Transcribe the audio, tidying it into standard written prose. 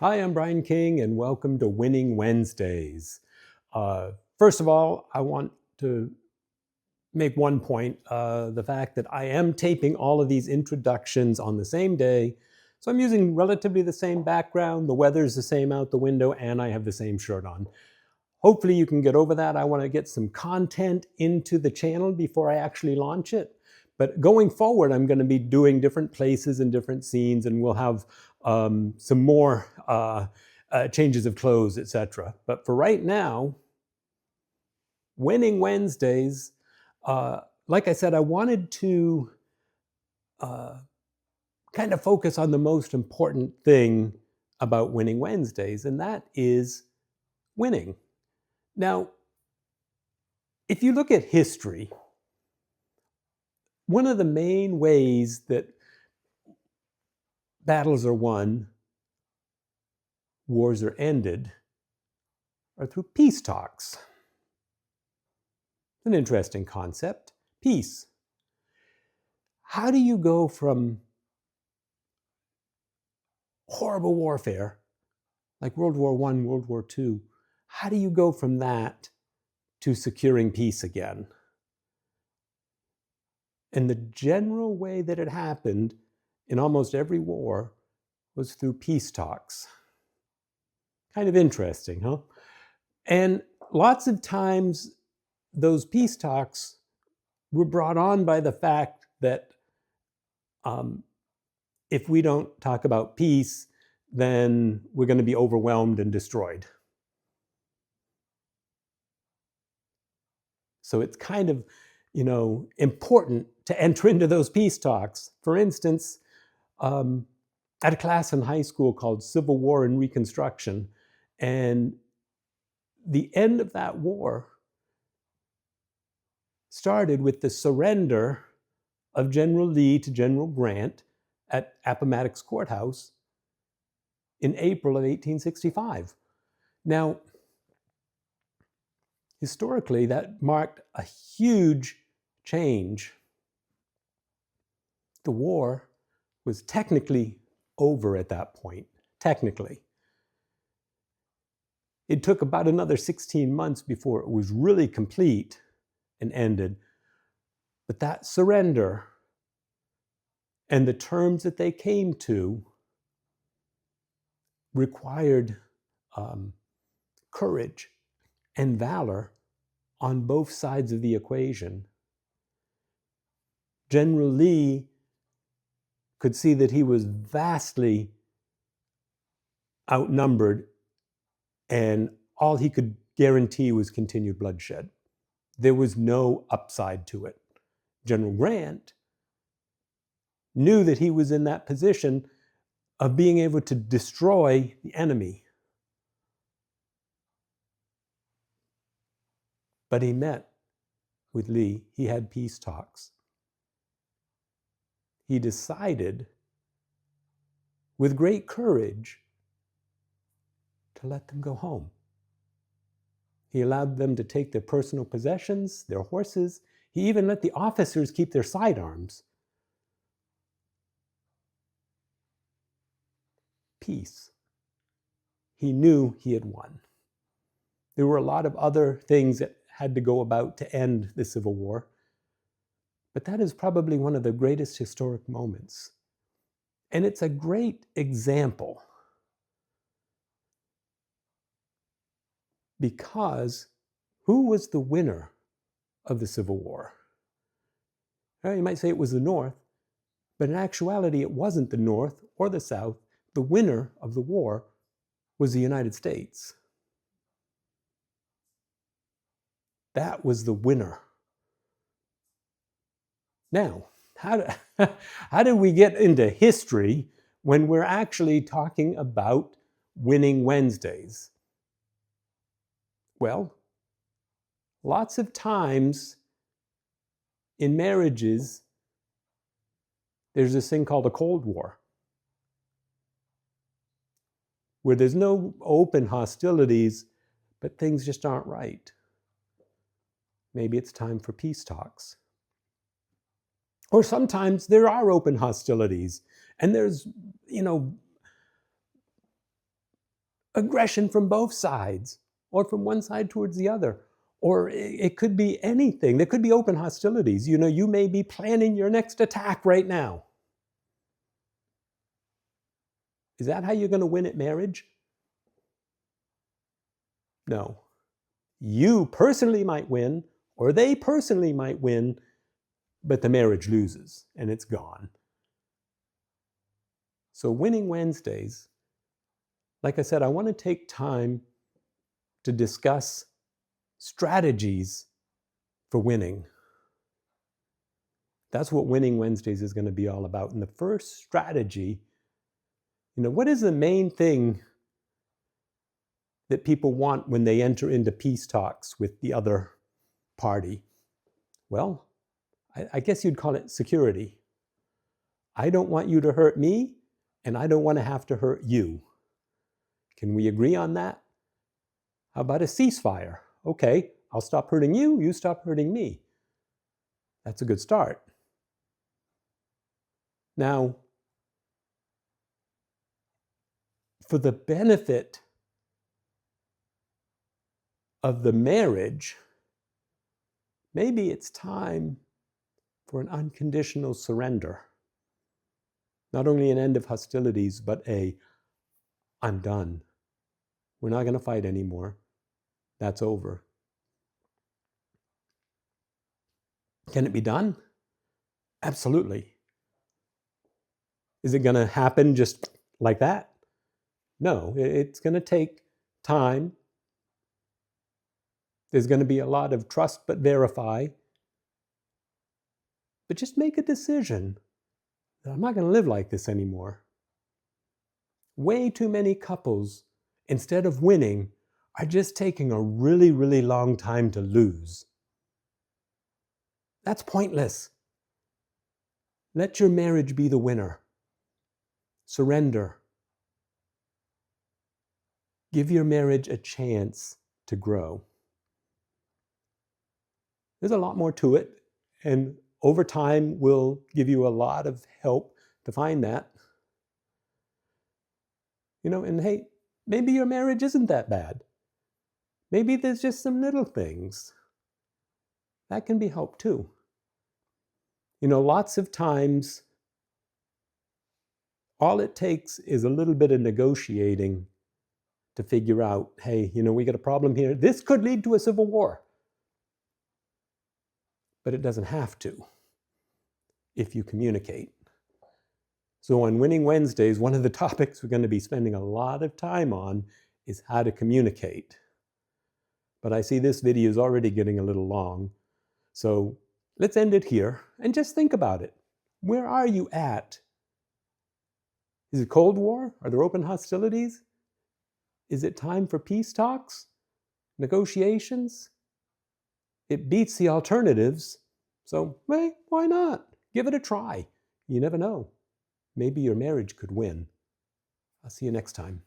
Hi, I'm Brian King, and welcome to Winning Wednesdays. First of all, I want to make one point, the fact that I am taping all of these introductions on the same day. So I'm using relatively the same background, the weather's the same out the window, and I have the same shirt on. Hopefully you can get over that. I want to get some content into the channel before I actually launch it. But going forward, I'm going to be doing different places and different scenes, and we'll have some more changes of clothes, etc. But for right now, Winning Wednesdays, like I said, I wanted to kind of focus on the most important thing about Winning Wednesdays, and that is winning. Now, if you look at history, one of the main ways that battles are won, wars are ended, are through peace talks. It's an interesting concept. Peace. How do you go from horrible warfare, like World War I, World War II, how do you go from that to securing peace again? And the general way that it happened in almost every war was through peace talks. Kind of interesting, huh? And lots of times those peace talks were brought on by the fact that if we don't talk about peace, then we're going to be overwhelmed and destroyed. So it's kind of, important to enter into those peace talks. For instance, I had a class in high school called Civil War and Reconstruction, and the end of that war started with the surrender of General Lee to General Grant at Appomattox Courthouse in April of 1865. Now, historically, that marked a huge change. The war was technically over at that point, technically. It took about another 16 months before it was really complete and ended. But that surrender and the terms that they came to required courage and valor on both sides of the equation. General Lee could see that he was vastly outnumbered, and all he could guarantee was continued bloodshed. There was no upside to it. General Grant knew that he was in that position of being able to destroy the enemy. But he met with Lee. He had peace talks. He decided, with great courage, to let them go home. He allowed them to take their personal possessions, their horses. He even let the officers keep their sidearms. Peace. He knew he had won. There were a lot of other things that had to go about to end the Civil War, but that is probably one of the greatest historic moments. And it's a great example because who was the winner of the Civil War? Well, you might say it was the North, but in actuality, it wasn't the North or the South. The winner of the war was the United States. That was the winner. Now, how did we get into history when we're actually talking about Winning Wednesdays? Well, lots of times in marriages, there's this thing called a Cold War, where there's no open hostilities, but things just aren't right. Maybe it's time for peace talks. Or sometimes there are open hostilities, and there's, aggression from both sides, or from one side towards the other. Or it could be anything. There could be open hostilities. You may be planning your next attack right now. Is that how you're going to win at marriage? No. You personally might win, or they personally might win, but the marriage loses and it's gone. So Winning Wednesdays, like I said, I want to take time to discuss strategies for winning. That's what Winning Wednesdays is going to be all about. And the first strategy, what is the main thing that people want when they enter into peace talks with the other party? Well, I guess you'd call it security. I don't want you to hurt me, and I don't want to have to hurt you. Can we agree on that? How about a ceasefire? Okay, I'll stop hurting you, you stop hurting me. That's a good start. Now, for the benefit of the marriage, maybe it's time for an unconditional surrender. Not only an end of hostilities, but I'm done. We're not going to fight anymore. That's over. Can it be done? Absolutely. Is it going to happen just like that? No, it's going to take time. There's going to be a lot of trust but verify. But just make a decision that I'm not going to live like this anymore. Way too many couples, instead of winning, are just taking a really, really long time to lose. That's pointless. Let your marriage be the winner. Surrender. Give your marriage a chance to grow. There's a lot more to it, and over time we'll give you a lot of help to find that. And hey, maybe your marriage isn't that bad. Maybe there's just some little things. That can be helped too. Lots of times, all it takes is a little bit of negotiating to figure out, hey, we got a problem here. This could lead to a civil war. But it doesn't have to if you communicate. So on Winning Wednesdays, one of the topics we're going to be spending a lot of time on is how to communicate. But I see this video is already getting a little long. So let's end it here and just think about it. Where are you at? Is it Cold War? Are there open hostilities? Is it time for peace talks? Negotiations? It beats the alternatives. So, why not? Give it a try. You never know. Maybe your marriage could win. I'll see you next time.